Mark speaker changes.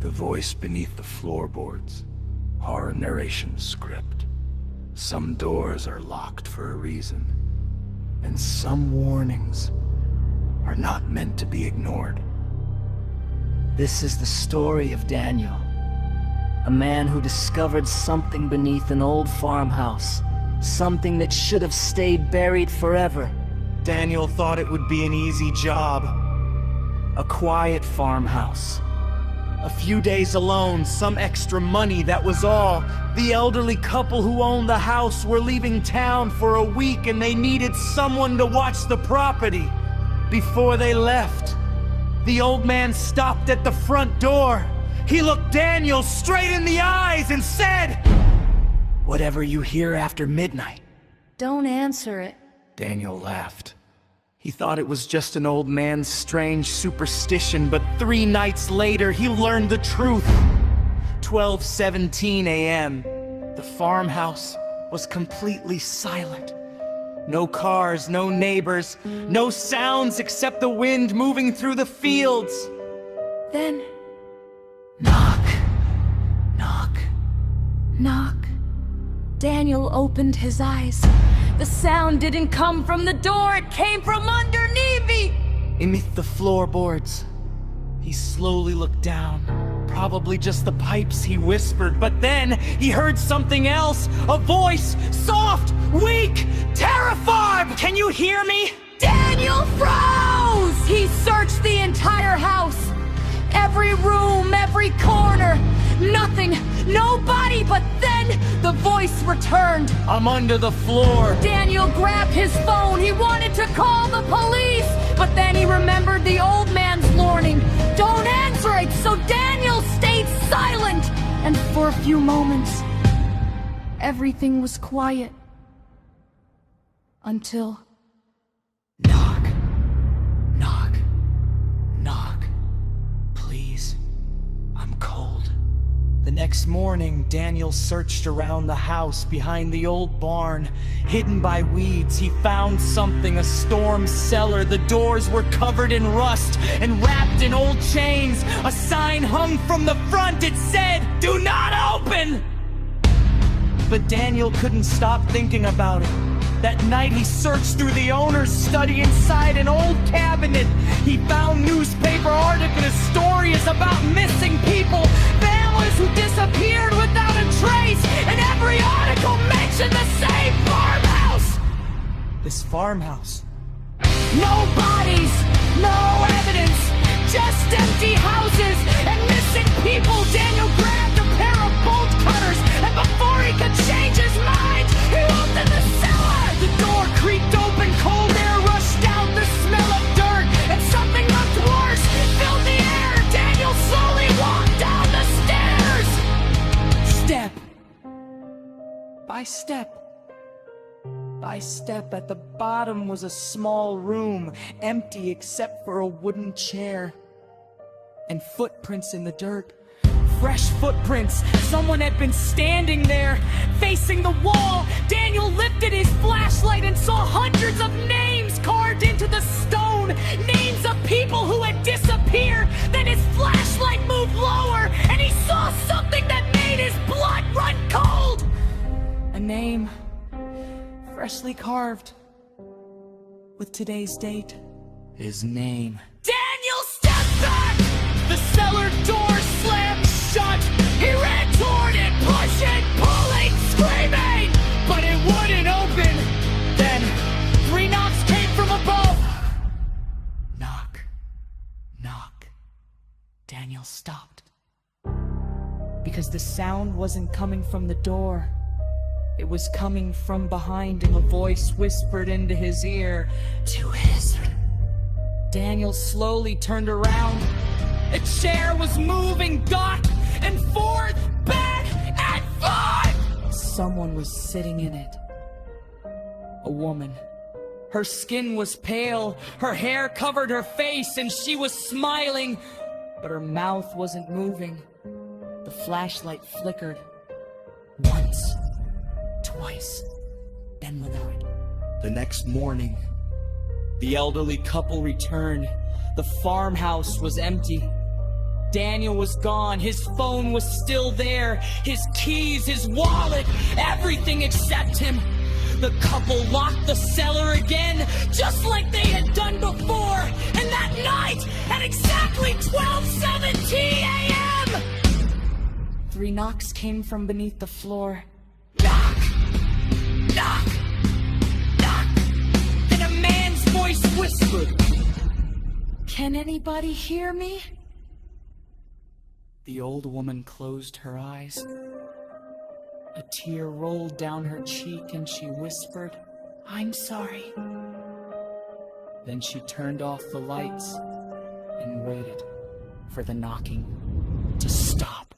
Speaker 1: The voice beneath the floorboards. Horror narration script. Some doors are locked for a reason, and some warnings are not meant to be ignored.
Speaker 2: This is the story of Daniel, a man who discovered something beneath an old farmhouse, something that should have stayed buried forever.
Speaker 3: Daniel thought it would be an easy job.
Speaker 2: A quiet farmhouse.
Speaker 3: A few days alone, some extra money, that was all. The elderly couple who owned the house were leaving town for a week and they needed someone to watch the property. Before they left, the old man stopped at the front door. He looked Daniel straight in the eyes and said,
Speaker 2: "Whatever you hear after midnight,
Speaker 4: don't answer it."
Speaker 3: Daniel laughed. He thought it was just an old man's strange superstition, but 3 nights later he learned the truth. 12:17 a.m. The farmhouse was completely silent. No cars, no neighbors, no sounds except the wind moving through the fields.
Speaker 4: Then,
Speaker 2: knock, knock.
Speaker 4: knock. Daniel opened his eyes. The sound didn't come from the door, it came from underneath me!
Speaker 3: Beneath the floorboards, he slowly looked down. Probably just the pipes, he whispered, but then he heard something else. A voice, soft, weak, terrified! Can you hear me?
Speaker 4: Daniel froze! He searched the entire house. Every room, every corner. Nothing, nobody, but then the voice returned.
Speaker 3: I'm under the floor.
Speaker 4: Daniel grabbed his phone. He wanted to call the police, but then he remembered the old man's warning. Don't answer it! So Daniel stayed silent. And for a few moments, everything was quiet. Until...
Speaker 3: Knock, knock, knock. Please, I'm cold. The next morning, Daniel searched around the house behind the old barn. Hidden by weeds, he found something, a storm cellar. The doors were covered in rust and wrapped in old chains. A sign hung from the front, it said, "Do not open!" But Daniel couldn't stop thinking about it. That night he searched through the owner's study inside an old cabinet. He found newspaper articles, stories about missing people, families who disappeared without a trace, and every article mentioned the same farmhouse. This farmhouse. No bodies, no evidence, just empty houses and missing people. Daniel grabbed a pair of bolt cutters, and before he could change his mind, he opened the cellar. The door creaked open, cold air rushed out, the smell of dirt, and something looked worse filled the air. Daniel slowly walked down the stairs. Step by step by step. At the bottom was a small room, empty except for a wooden chair. And footprints in the dirt. Fresh footprints. Someone had been standing there, facing the wall. Daniel lifted his flashlight and saw hundreds of names carved into the stone. Names of people who had disappeared. Then his flashlight moved lower, and he saw something that made his blood run cold. A name, freshly carved, with today's date. His name. Daniel stepped back! The cellar door slammed shut. He ran toward it, pushing, pulling, screaming, but it wouldn't open. Then 3 knocks came from above. Knock, knock. Daniel stopped. Because the sound wasn't coming from the door. It was coming from behind him. A voice whispered into his ear, "To his." Daniel slowly turned around. A chair was moving back and forth, back and forth! Someone was sitting in it. A woman. Her skin was pale, her hair covered her face, and she was smiling, but her mouth wasn't moving. The flashlight flickered. Once, twice, then went out. The next morning, the elderly couple returned. The farmhouse was empty. Daniel was gone. His phone was still there, his keys, his wallet, everything except him. The couple locked the cellar again, just like they had done before. And that night, at exactly 12:17 a.m., 3 knocks came from beneath the floor. Knock! Knock! Knock! Then a man's voice whispered, "Can anybody hear me?" The old woman closed her eyes. A tear rolled down her cheek and she whispered, "I'm sorry." Then she turned off the lights and waited for the knocking to stop.